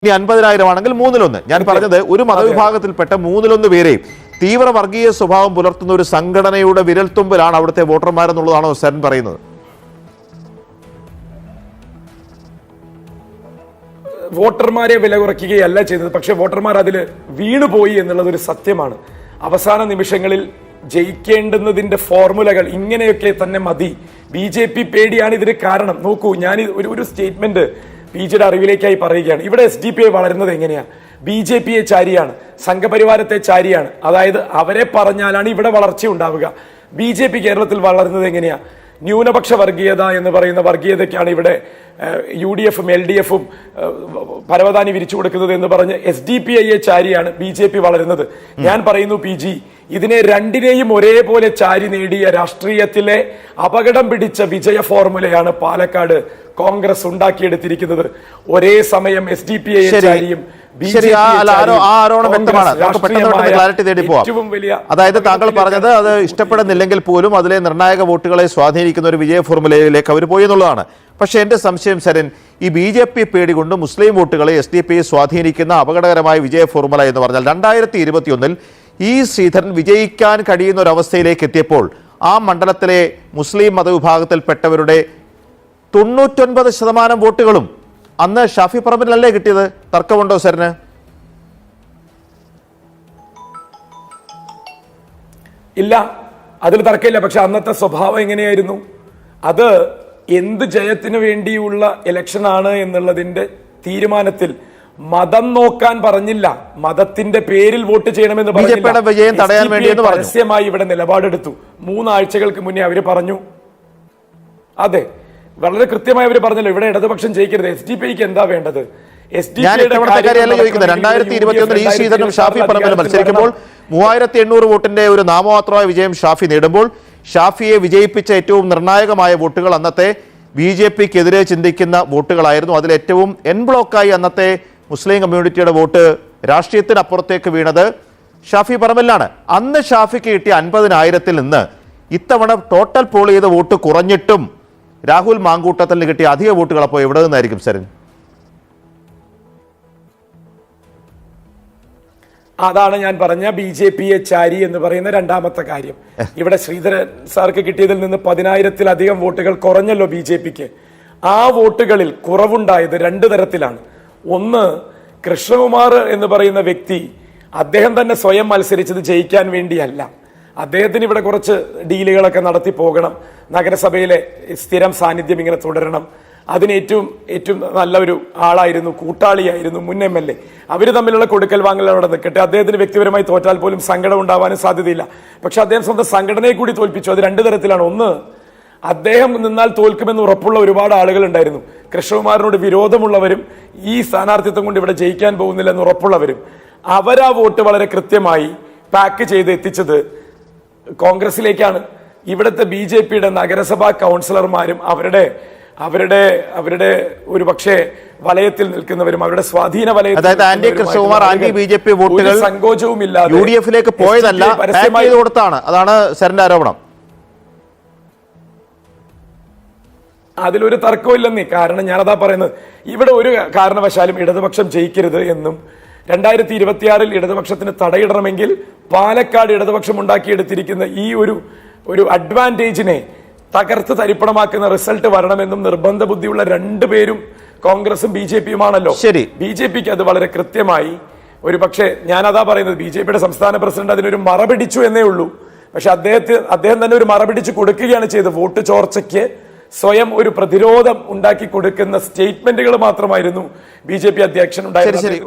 ഇനി 50,000 ആണെങ്കിൽ 1/3. ഞാൻ പറഞ്ഞത് ഒരു മതവിഭാഗത്തിൽപ്പെട്ട 1/3 പേരെയും തീവ്ര വർഗീയ സ്വഭാവം പുലർത്തുന്ന ഒരു സംഘടനയുടെ വിരൽത്തുമ്പിലാണ് അവിടുത്തെ വോട്ടർമാരെന്നുള്ളതാണോ സരൻ പറയുന്നത്? വോട്ടർമാരെ വില കുറയ്ക്കുകയല്ല ചെയ്തത്, പക്ഷെ വോട്ടർമാർ അതിൽ വീണുപോയി എന്നുള്ളത് ഒരു സത്യമാണ്. അവസാന നിമിഷങ്ങളിൽ ജയിക്കേണ്ടുന്നതിന്റെ ഫോർമുലകൾ ഇങ്ങനെയൊക്കെ തന്നെ മതി. BJP പേടിയാണ് ഇതിന് കാരണം. നോക്കൂ, ഞാൻ ഒരു സ്റ്റേറ്റ്മെന്റ് PGയുടെ അറിവിലേക്കായി പറയുകയാണ്. ഇവിടെ SDPI വളരുന്നത് എങ്ങനെയാ? BJPയെ ചാരിയാണ്, സംഘപരിവാരത്തെ ചാരിയാണ്. അതായത് അവരെ പറഞ്ഞാലാണ് ഇവിടെ വളർച്ച ഉണ്ടാവുക. BJP കേരളത്തിൽ വളരുന്നത് എങ്ങനെയാ? ന്യൂനപക്ഷ വർഗീയത എന്ന് പറയുന്ന വർഗീയതയ്ക്കാണ് ഇവിടെ UDF-ഉം LDF-ഉം പരവതാനി വിരിച്ചു കൊടുക്കുന്നത് എന്ന് പറഞ്ഞ് SDPIയെ ചാരിയാണ് BJP വളരുന്നത്. ഞാൻ പറയുന്നു PG, ഇതിനെ രണ്ടിനെയും ഒരേപോലെ ചാരി നേടിയ രാഷ്ട്രീയത്തിലെ അപകടം പിടിച്ച വിജയ ഫോർമുലയാണ് പാലക്കാട് കോൺഗ്രസ് ഉണ്ടാക്കിയെടുത്തിരിക്കുന്നത്. ഒരേ സമയം SDPIയെ ചാരിയും അതായത് താങ്കൾ പറഞ്ഞത് അത് ഇഷ്ടപ്പെടുന്നില്ലെങ്കിൽ പോലും അതിലെ നിർണായക വോട്ടുകളെ സ്വാധീനിക്കുന്ന ഒരു വിജയ ഫോർമുലയിലേക്ക് അവർ പോയി എന്നുള്ളതാണ്. പക്ഷെ എന്റെ സംശയം സരൻ, ഈ BJP പേടി കൊണ്ട് മുസ്ലിം വോട്ടുകളെ SDPI സ്വാധീനിക്കുന്ന അപകടകരമായ വിജയ ഫോർമുല എന്ന് പറഞ്ഞാൽ 2021 ഈ ശ്രീധരൻ വിജയിക്കാൻ കഴിയുന്ന ഒരു അവസ്ഥയിലേക്ക് എത്തിയപ്പോൾ ആ മണ്ഡലത്തിലെ മുസ്ലിം മതവിഭാഗത്തിൽപ്പെട്ടവരുടെ 99% വോട്ടുകളും അന്ന് ഷാഫി പറമ്പിലല്ലേ കിട്ടിയത്? തർക്കമുണ്ടോ സരന്? ഇല്ല, അതിൽ തർക്കമില്ല. പക്ഷെ അന്നത്തെ സ്വഭാവം എങ്ങനെയായിരുന്നു? അത് എന്ത് ജയത്തിന് വേണ്ടിയുള്ള ഇലക്ഷൻ ആണ് എന്നുള്ളതിന്റെ തീരുമാനത്തിൽ മതം നോക്കാൻ പറഞ്ഞില്ല, മതത്തിന്റെ പേരിൽ വോട്ട് ചെയ്യണമെന്ന് പറഞ്ഞില്ല. പരസ്യമായി ഇവിടെ നിലപാടെടുത്തു. 3 ആഴ്ചകൾക്ക് മുന്നേ അവര് പറഞ്ഞു. അതെ, വളരെ കൃത്യമായി അവർ പറഞ്ഞല്ലോ, ഇവിടെ ഇടതുപക്ഷം ജയിക്കരുത്. SDPIക്ക് എന്താ വേണ്ടത്? 2021 ഈ ശ്രീധരനും ഷാഫി പറമ്പിലും മത്സരിക്കുമ്പോൾ 3800 വോട്ടിന്റെ ഒരു നാമമാത്രമായ വിജയം ഷാഫി നേടുമ്പോൾ ഷാഫിയെ വിജയിപ്പിച്ച ഏറ്റവും നിർണായകമായ വോട്ടുകൾ അന്നത്തെ BJPക്കെതിരെ ചിന്തിക്കുന്ന വോട്ടുകളായിരുന്നു. അതിലേറ്റവും എൻ ബ്ലോക്കായി അന്നത്തെ മുസ്ലിം കമ്മ്യൂണിറ്റിയുടെ വോട്ട് രാഷ്ട്രീയത്തിനപ്പുറത്തേക്ക് വീണത് ഷാഫി പറമ്പിലാണ്. അന്ന് ഷാഫിക്ക് കിട്ടിയ 50,000-ൽ നിന്ന് ഇത്തവണ ടോട്ടൽ പോൾ ചെയ്ത വോട്ട് കുറഞ്ഞിട്ടും രാഹുൽ മാങ്കൂട്ടത്തിന് കിട്ടിയ അധിക വോട്ടുകൾ അപ്പോൾ എവിടെ നിന്നായിരിക്കും സരൻ? അതാണ് ഞാൻ പറഞ്ഞ BJPയെ ചാരി എന്ന് പറയുന്ന രണ്ടാമത്തെ കാര്യം. ഇവിടെ ശ്രീധരൻ സാർക്ക് കിട്ടിയതിൽ നിന്ന് 10,000-ലധികം വോട്ടുകൾ കുറഞ്ഞല്ലോ BJPക്ക്. ആ വോട്ടുകളിൽ കുറവുണ്ടായത് 2 തരത്തിലാണ്. ഒന്ന്, കൃഷ്ണകുമാർ എന്ന് പറയുന്ന വ്യക്തി അദ്ദേഹം തന്നെ സ്വയം മത്സരിച്ചത് ജയിക്കാൻ വേണ്ടിയല്ല. അദ്ദേഹത്തിന് ഇവിടെ കുറച്ച് ഡീലുകളൊക്കെ നടത്തി പോകണം, നഗരസഭയിലെ സ്ഥിരം സാന്നിധ്യം ഇങ്ങനെ തുടരണം. അതിന് ഏറ്റവും നല്ല ഒരു ആളായിരുന്നു, കൂട്ടാളിയായിരുന്നു മുൻ MLA. അവര് തമ്മിലുള്ള കൊടുക്കൽ വാങ്ങൽ അവിടെ നിൽക്കട്ടെ. അദ്ദേഹത്തിന് വ്യക്തിപരമായി തോറ്റാൽ പോലും സങ്കടം ഉണ്ടാവാനും സാധ്യതയില്ല. പക്ഷെ അദ്ദേഹം സ്വന്തം സംഘടനയെ കൂടി തോൽപ്പിച്ചു. അത് 2 തരത്തിലാണ്. ഒന്ന്, അദ്ദേഹം നിന്നാൽ തോൽക്കുമെന്ന് ഉറപ്പുള്ള ഒരുപാട് ആളുകൾ ഉണ്ടായിരുന്നു. കൃഷ്ണകുമാറിനോട് വിരോധമുള്ളവരും ഈ സ്ഥാനാർത്ഥിത്വം കൊണ്ട് ഇവിടെ ജയിക്കാൻ പോകുന്നില്ലെന്ന് ഉറപ്പുള്ളവരും. അവരാ വോട്ട് വളരെ കൃത്യമായി പാക്ക് ചെയ്ത് എത്തിച്ചത് കോൺഗ്രസിലേക്കാണ്. ഇവിടുത്തെ BJPയുടെ നഗരസഭാ കൗൺസിലർമാരും അവരുടെ ഒരു പക്ഷേ വലയത്തിൽ നിൽക്കുന്നവരും അവരുടെ സ്വാധീന വലയത്തിൽ സങ്കോചവും ഇല്ലാതെ UDFിലേക്ക് പോയതല്ല, അതാണ് സരന്റെ ആരോപണം. അതിലൊരു തർക്കമില്ലെന്നേ. കാരണം ഞാനതാ പറയുന്നത്, ഇവിടെ ഒരു കാരണവശാലും ഇടതുപക്ഷം ജയിക്കരുത് എന്നും 2026-ൽ ഇടതുപക്ഷത്തിന് തടയിടണമെങ്കിൽ പാലക്കാട് ഇടതുപക്ഷം ഉണ്ടാക്കിയെടുത്തിരിക്കുന്ന ഈ ഒരു അഡ്വാൻറ്റേജിനെ തകർത്ത് തരിപ്പണമാക്കുന്ന റിസൾട്ട് വരണമെന്നും നിർബന്ധ ബുദ്ധിയുള്ള 2 പേരും കോൺഗ്രസും BJPയുമാണല്ലോ. ശരി, BJPക്ക് അത് വളരെ കൃത്യമായി ഒരു പക്ഷേ ഞാനതാ പറയുന്നത്, BJPയുടെ സംസ്ഥാന പ്രസിഡന്റ് അതിനൊരു മറപിടിച്ചു എന്നേ ഉള്ളൂ. പക്ഷെ അദ്ദേഹം തന്നെ ഒരു മറപിടിച്ച് കൊടുക്കുകയാണ് ചെയ്തത്. വോട്ട് ചോർച്ചയ്ക്ക് സ്വയം ഒരു പ്രതിരോധം ഉണ്ടാക്കി കൊടുക്കുന്ന സ്റ്റേറ്റ്മെന്റുകൾ മാത്രമായിരുന്നു BJP അധ്യക്ഷൻ ഉണ്ടായിരുന്നത്.